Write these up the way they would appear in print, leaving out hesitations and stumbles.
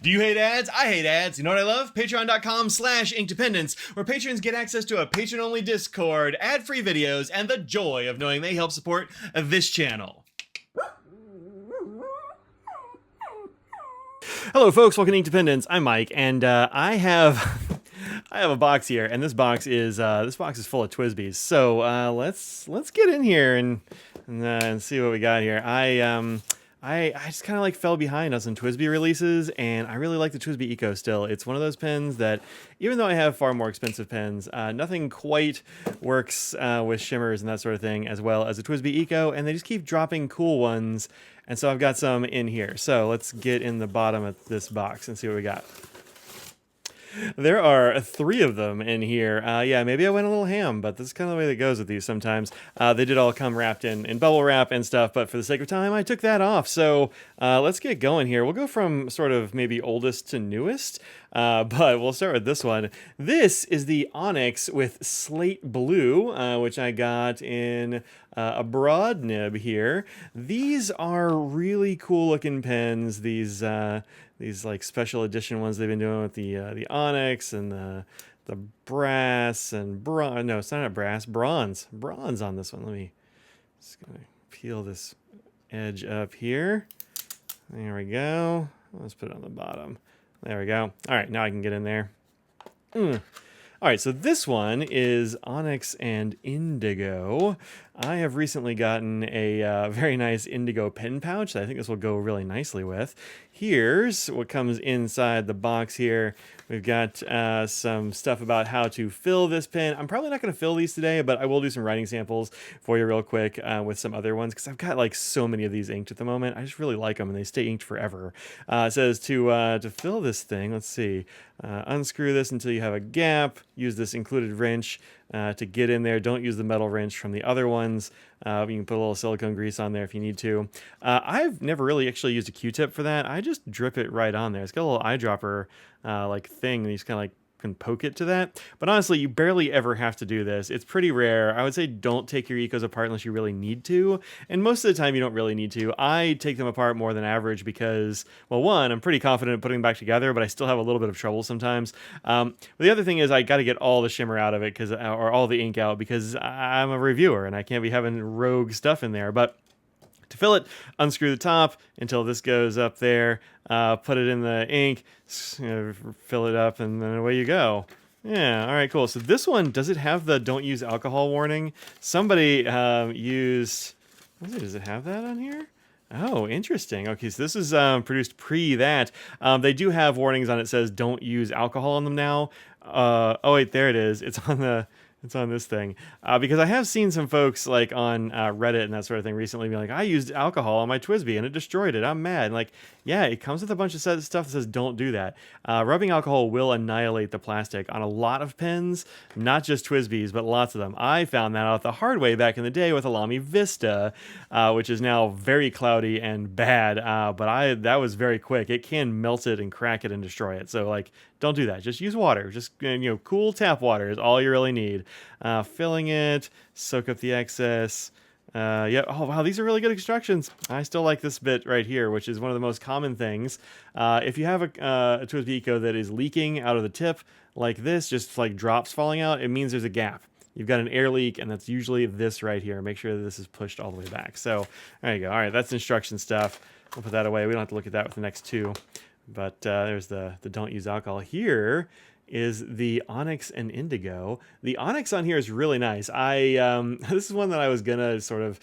Do you hate ads? I hate ads. You know what I love? Patreon.com/inkdependence, where patrons get access to a patron-only Discord, ad-free videos, and the joy of knowing they help support this channel. Hello, folks. Welcome to Inkdependence. I'm Mike, and I have a box here, and this box is full of TWSBIs. So let's get in here and see what we got here. I just kind of like fell behind on some TWSBI releases, and I really like the TWSBI Eco still. It's one of those pens that, even though I have far more expensive pens, nothing quite works with shimmers and that sort of thing as well as the TWSBI Eco, and they just keep dropping cool ones, and so I've got some in here. So let's get in the bottom of this box and see what we got. There are 3 of them in here. Yeah, maybe I went a little ham, but this is kind of the way that goes with these sometimes. They did all come wrapped in bubble wrap and stuff, but for the sake of time, I took that off. So let's get going here. We'll go from sort of maybe oldest to newest, but we'll start with this one. This is the Onyx with slate blue, which I got in a broad nib here. These are really cool looking pens. These like special edition ones they've been doing with the Onyx and the brass and bronze. No, it's not brass. Bronze on this one. Let me just gonna peel this edge up here. There we go. Let's put it on the bottom. There we go. All right, now I can get in there. All right, so this one is Onyx and Indigo. I have recently gotten a very nice indigo pen pouch that I think this will go really nicely with. Here's what comes inside the box here. We've got some stuff about how to fill this pen. I'm probably not going to fill these today, but I will do some writing samples for you real quick with some other ones because I've got like so many of these inked at the moment. I just really like them and they stay inked forever. It says to fill this thing, let's see, unscrew this until you have a gap. Use this included wrench to get in there. Don't use the metal wrench from the other ones. You can put a little silicone grease on there if you need to. I've never really actually used a Q-tip for that. I just drip it right on there. It's got a little eyedropper like thing, and you just kind of like can poke it to that. But honestly, you barely ever have to do this. It's pretty rare. I would say don't take your Ecos apart unless you really need to. And most of the time you don't really need to. I take them apart more than average because, well, one, I'm pretty confident in putting them back together, but I still have a little bit of trouble sometimes. But the other thing is I got to get all the shimmer out of it or all the ink out because I'm a reviewer and I can't be having rogue stuff in there. But to fill it, unscrew the top until this goes up there, put it in the ink, fill it up, and then away you go. Yeah, all right, cool. So this one, does it have the don't use alcohol warning? Somebody used, does it have that on here? Oh, interesting. Okay, so this is produced pre that. They do have warnings on it, says don't use alcohol on them now. Oh wait, there it is. It's on this thing. Because I have seen some folks like on Reddit and that sort of thing recently be like, I used alcohol on my TWSBI and it destroyed it. I'm mad. And like, yeah, it comes with a bunch of stuff that says don't do that. Rubbing alcohol will annihilate the plastic on a lot of pens, not just TWSBIs, but lots of them. I found that out the hard way back in the day with a Lamy Vista, which is now very cloudy and bad. But that was very quick. It can melt it and crack it and destroy it. So like, don't do that. Just use water. Just, cool tap water is all you really need. Filling it, soak up the excess. Yeah. Oh, wow. These are really good instructions. I still like this bit right here, which is one of the most common things. If you have a TWSBI Eco that is leaking out of the tip like this, just like drops falling out, it means there's a gap. You've got an air leak, and that's usually this right here. Make sure that this is pushed all the way back. So there you go. All right. That's instruction stuff. We'll put that away. We don't have to look at that with the next 2. But there's the don't use alcohol. Here is the Onyx and Indigo. The Onyx on here is really nice. This is one that I was gonna sort of,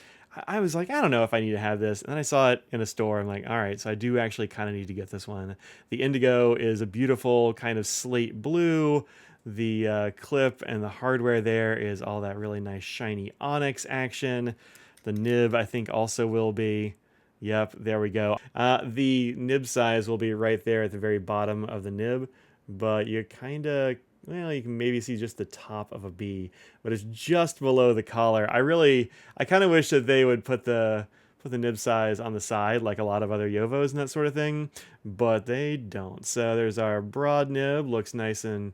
I was like, I don't know if I need to have this. And then I saw it in a store. I'm like, all right, so I do actually kind of need to get this one. The Indigo is a beautiful kind of slate blue. The clip and the hardware there is all that really nice shiny Onyx action. The nib, I think, also will be. Yep, there we go. The nib size will be right there at the very bottom of the nib, but you kind of, well, you can maybe see just the top of a B, but it's just below the collar. I kind of wish that they would put the nib size on the side like a lot of other Yovos and that sort of thing, but they don't. So there's our broad nib, looks nice and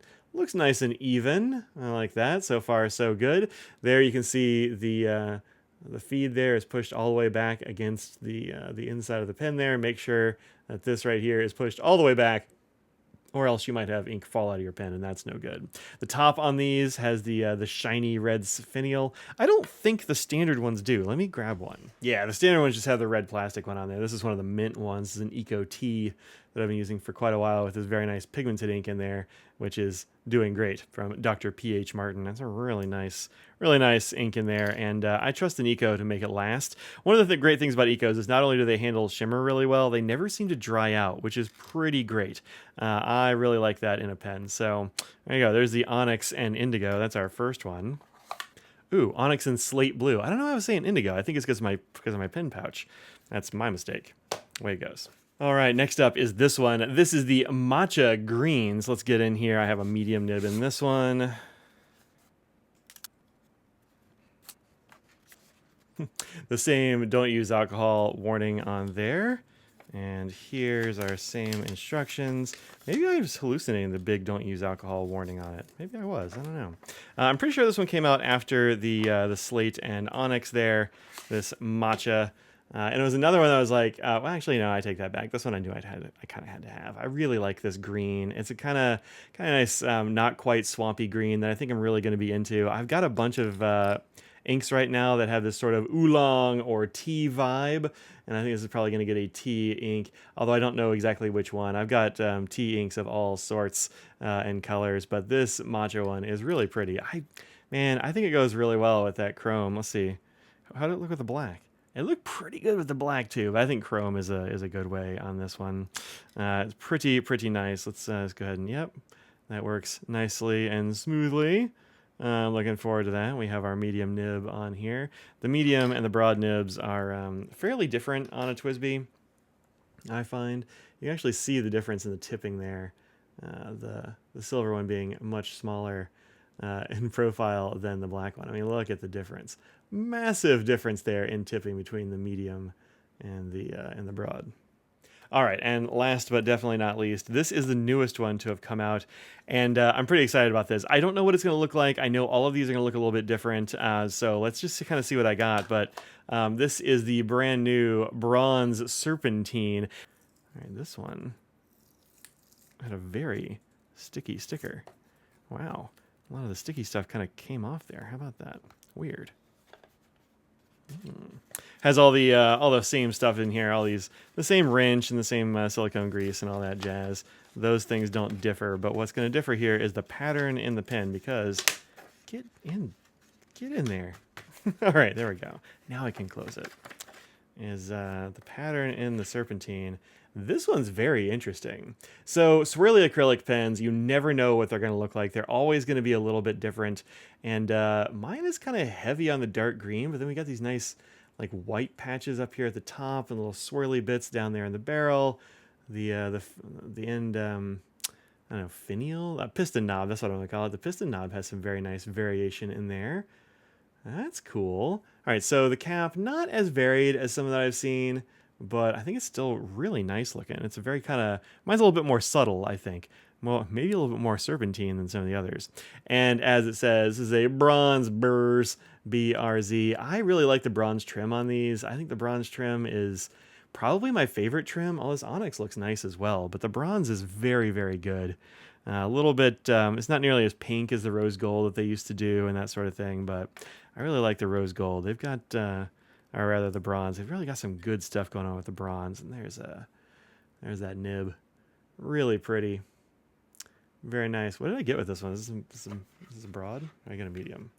even. I like that. So far, so good. There you can see the the feed there is pushed all the way back against the inside of the pen there. Make sure that this right here is pushed all the way back, or else you might have ink fall out of your pen, and that's no good. The top on these has the shiny red finial. I don't think the standard ones do. Let me grab one. Yeah, the standard ones just have the red plastic one on there. This is one of the mint ones. This is an Eco T that I've been using for quite a while with this very nice pigmented ink in there, which is doing great, from Dr. P.H. Martin. That's a really nice ink in there, and I trust an Eco to make it last. One of the great things about Ecos is not only do they handle shimmer really well, they never seem to dry out, which is pretty great. I really like that in a pen. So there you go. There's the Onyx and Indigo. That's our first one. Ooh, Onyx and Slate Blue. I don't know why I was saying Indigo. I think it's because of my pen pouch. That's my mistake. Away it goes. All right, next up is this one. This is the Matcha Greens. Let's get in here. I have a medium nib in this one. The same don't use alcohol warning on there. And here's our same instructions. Maybe I was hallucinating the big don't use alcohol warning on it. Maybe I was, I don't know. I'm pretty sure this one came out after the Slate and Onyx there, this Matcha. And it was another one that I was like, well, actually, no, I take that back. This one I knew I kind of had to have. I really like this green. It's a kind of nice, not quite swampy green that I think I'm really going to be into. I've got a bunch of inks right now that have this sort of oolong or tea vibe, and I think this is probably going to get a tea ink, although I don't know exactly which one. I've got tea inks of all sorts and colors, but this matcha one is really pretty. I think it goes really well with that chrome. Let's see. How did it look with the black? It looked pretty good with the black too, but I think chrome is a good way on this one. It's pretty nice. Let's go ahead and, yep, that works nicely and smoothly. Looking forward to that. We have our medium nib on here. The medium and the broad nibs are fairly different on a TWSBI, I find. You can actually see the difference in the tipping there. The silver one being much smaller in profile than the black one. I mean, look at the difference. Massive difference there in tipping between the medium and the broad. All right, and last but definitely not least, this is the newest one to have come out, and I'm pretty excited about this. I don't know what it's going to look like. I know all of these are going to look a little bit different, so let's just kind of see what I got. But this is the brand new Bronze Serpentine. All right, this one had a very sticky sticker. Wow, a lot of the sticky stuff kind of came off there. How about that? Weird. Has all the same stuff in here, the same wrench and the same silicone grease and all that jazz. Those things don't differ, but what's going to differ here is the pattern in the pen, because get in there. All right, there we go. Now I can close it. Is the pattern in the Serpentine. This one's very interesting. So swirly acrylic pens, you never know what they're going to look like. They're always going to be a little bit different. And mine is kind of heavy on the dark green, but then we got these nice like white patches up here at the top and little swirly bits down there in the barrel. The end, I don't know, finial? Piston knob, that's what I'm going to call it. The piston knob has some very nice variation in there. That's cool. All right, so the cap, not as varied as some that I've seen, but I think it's still really nice looking. It's a very mine's a little bit more subtle, I think. Well, maybe a little bit more serpentine than some of the others. And as it says, this is a bronze burrs BRZ. I really like the bronze trim on these. I think the bronze trim is probably my favorite trim. All this onyx looks nice as well, but the bronze is very, very good. A little bit, it's not nearly as pink as the rose gold that they used to do and that sort of thing, but I really like the rose gold. They've got, or rather the bronze, they've really got some good stuff going on with the bronze. And there's that nib. Really pretty. Very nice. What did I get with this one? Is this a broad? Or I get a medium.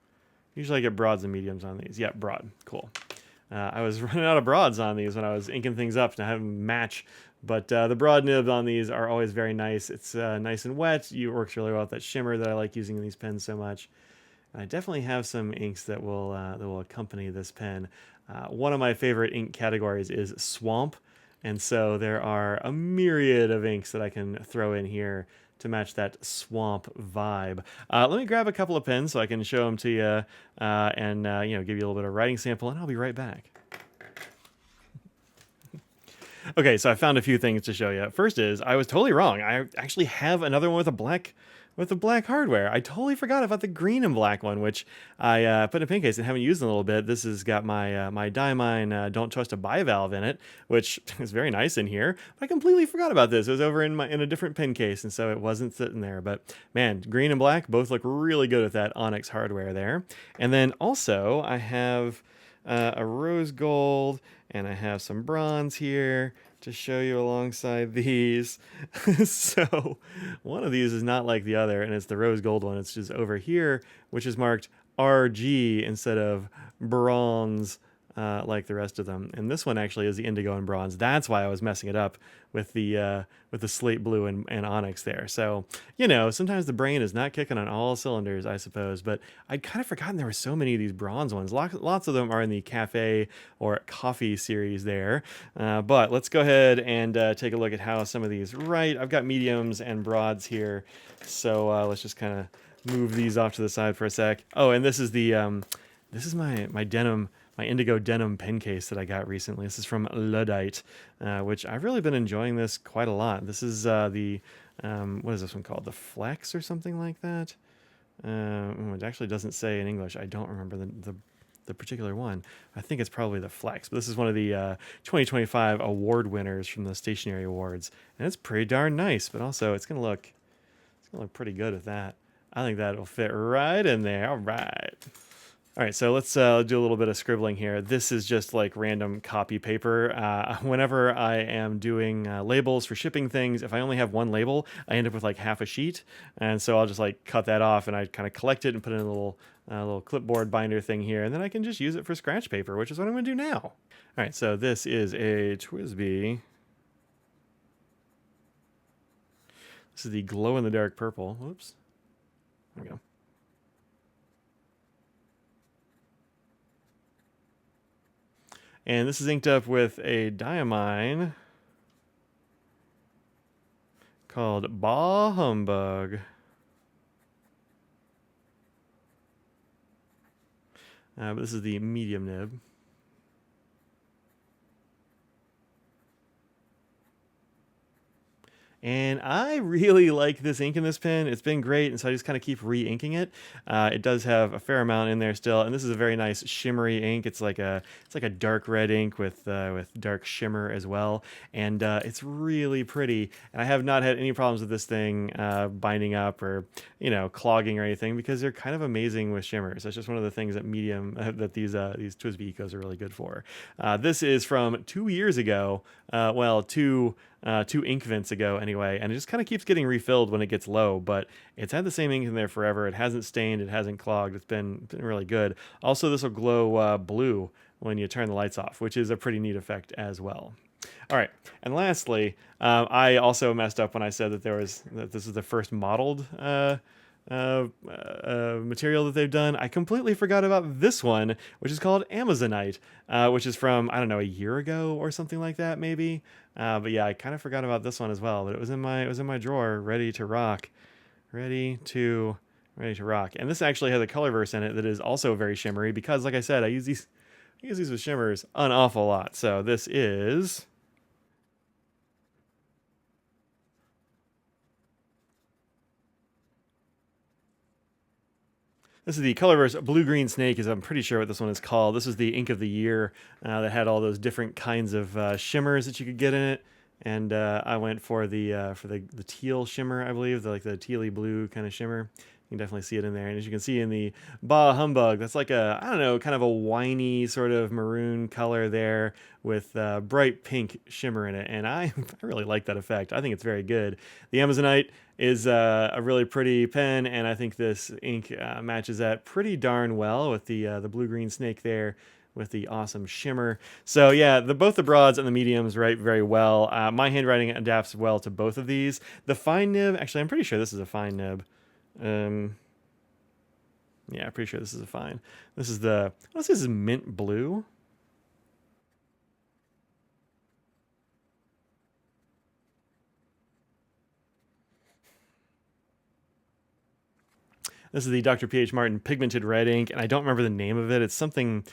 Usually I get broads and mediums on these. Yeah, broad. Cool. I was running out of broads on these when I was inking things up to have them match. But the broad nibs on these are always very nice. It's nice and wet. It works really well with that shimmer that I like using in these pens so much. And I definitely have some inks that will accompany this pen. One of my favorite ink categories is swamp. And so there are a myriad of inks that I can throw in here to match that swamp vibe. Let me grab a couple of pens so I can show them to you and give you a little bit of writing sample, and I'll be right back. Okay, so I found a few things to show you. First is I was totally wrong. I actually have another one with a black hardware. I totally forgot about the green and black one, which I put in a pen case and haven't used in a little bit. This has got my my Diamine Don't Trust a Bivalve in it, which is very nice in here. But I completely forgot about this. It was over in a different pen case, and so it wasn't sitting there. But man, green and black both look really good with that Onyx hardware there. And then also I have a rose gold, and I have some bronze here to show you alongside these. So one of these is not like the other, and it's the rose gold one. It's just over here, which is marked RG instead of bronze, like the rest of them. And this one actually is the indigo and bronze. That's why I was messing it up with the slate blue and onyx there. So, you know, sometimes the brain is not kicking on all cylinders, I suppose. But I'd kind of forgotten there were so many of these bronze ones. Lots of them are in the cafe or coffee series there. But let's go ahead and take a look at how some of these write. I've got mediums and broads here. So let's just kind of move these off to the side for a sec. Oh, and this is my denim, my indigo denim pen case that I got recently. This is from Luddite, which I've really been enjoying this quite a lot. This is the what is this one called? The Flex or something like that. It actually doesn't say in English. I don't remember the particular one. I think it's probably the Flex. But this is one of the 2025 award winners from the Stationery Awards, and it's pretty darn nice. But also, it's gonna look pretty good with that. I think that'll fit right in there. All right. All right, so let's do a little bit of scribbling here. This is just like random copy paper. Whenever I am doing labels for shipping things, if I only have one label, I end up with like half a sheet. And so I'll just like cut that off, and I kind of collect it and put it in a little clipboard binder thing here. And then I can just use it for scratch paper, which is what I'm going to do now. All right, so this is a TWSBI. This is the glow-in-the-dark purple. Whoops. There we go. And this is inked up with a Diamine called Bah Humbug. But this is the medium nib. And I really like this ink in this pen. It's been great, and so I just kind of keep re-inking it. It does have a fair amount in there still, and this is a very nice shimmery ink. It's like a dark red ink with dark shimmer as well, and it's really pretty. And I have not had any problems with this thing binding up or clogging or anything, because they're kind of amazing with shimmers. That's just one of the things that that these TWSBI Ecos are really good for. This is from 2 years ago. Two ink vents ago anyway, and it just kind of keeps getting refilled when it gets low, but it's had the same ink in there forever. It hasn't stained, it hasn't clogged. It's been really good. Also, this will glow blue when you turn the lights off, which is a pretty neat effect as well. All right, and lastly, I also messed up when I said that this is the first modeled material that they've done. I completely forgot about this one, which is called Amazonite, which is from, I don't know, a year ago or something like that, maybe. But yeah, I kind of forgot about this one as well. But it was in my drawer, ready to rock, ready to rock. And this actually has a color verse in it that is also very shimmery, because, like I said, I use these with shimmers an awful lot. So this is. This is the Colorverse Blue Green Snake, is I'm pretty sure what this one is called. This is the ink of the year that had all those different kinds of shimmers that you could get in it. And I went for the teal shimmer, I believe, the tealy blue kind of shimmer. You can definitely see it in there. And as you can see in the Bah Humbug, that's like I don't know, kind of a winey sort of maroon color there with bright pink shimmer in it. And I really like that effect. I think it's very good. The Amazonite is a really pretty pen, and I think this ink matches that pretty darn well with the blue-green snake there with the awesome shimmer. So yeah, both the broads and the mediums write very well. My handwriting adapts well to both of these. The fine nib, actually, I'm pretty sure this is a fine nib. Yeah, I'm pretty sure this is a fine. This is this is mint blue. This is the Dr. P.H. Martin pigmented red ink, and I don't remember the name of it. It's something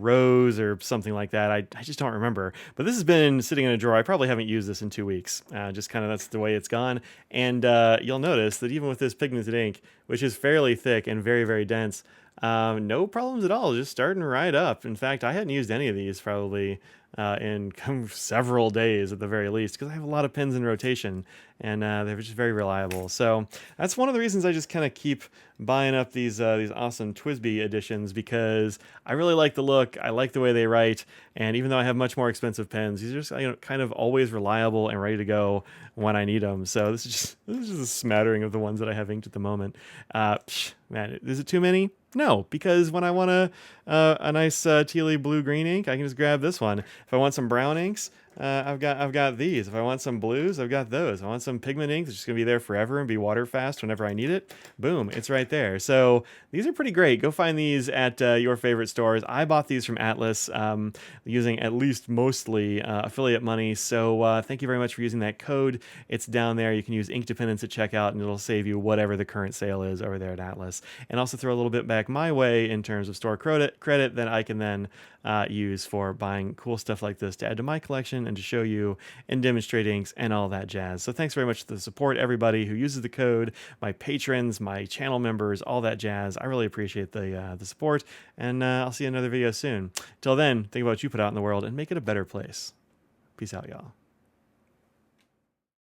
rose or something like that. I just don't remember. But this has been sitting in a drawer. I probably haven't used this in 2 weeks. Just kind of that's the way it's gone. And you'll notice that even with this pigmented ink, which is fairly thick and very, very dense, no problems at all. Just starting right up. In fact, I hadn't used any of these probably in several days at the very least, because I have a lot of pens in rotation, and they're just very reliable. So that's one of the reasons I just kind of keep buying up these awesome TWSBI editions, because I really like the look, I like the way they write, and even though I have much more expensive pens, these are just kind of always reliable and ready to go when I need them. So this is just a smattering of the ones that I have inked at the moment. Man, is it too many? No, because when I want a nice tealy blue-green ink, I can just grab this one. If I want some brown inks, I've got these. If I want some blues, I've got those. If I want some pigment ink that's just gonna be there forever and be water fast whenever I need it, boom, it's right there. So these are pretty great. Go find these at your favorite stores. I bought these from Atlas using at least mostly affiliate money. So thank you very much for using that code. It's down there. You can use inkdependence at checkout, and it'll save you whatever the current sale is over there at Atlas. And also throw a little bit back my way in terms of store credit that I can then use for buying cool stuff like this to add to my collection and to show you and demonstrate inks and all that jazz. So thanks very much for the support, everybody who uses the code, my patrons, my channel members, all that jazz. I really appreciate the support, and I'll see you in another video soon. Till then, think about what you put out in the world and make it a better place. Peace out, y'all.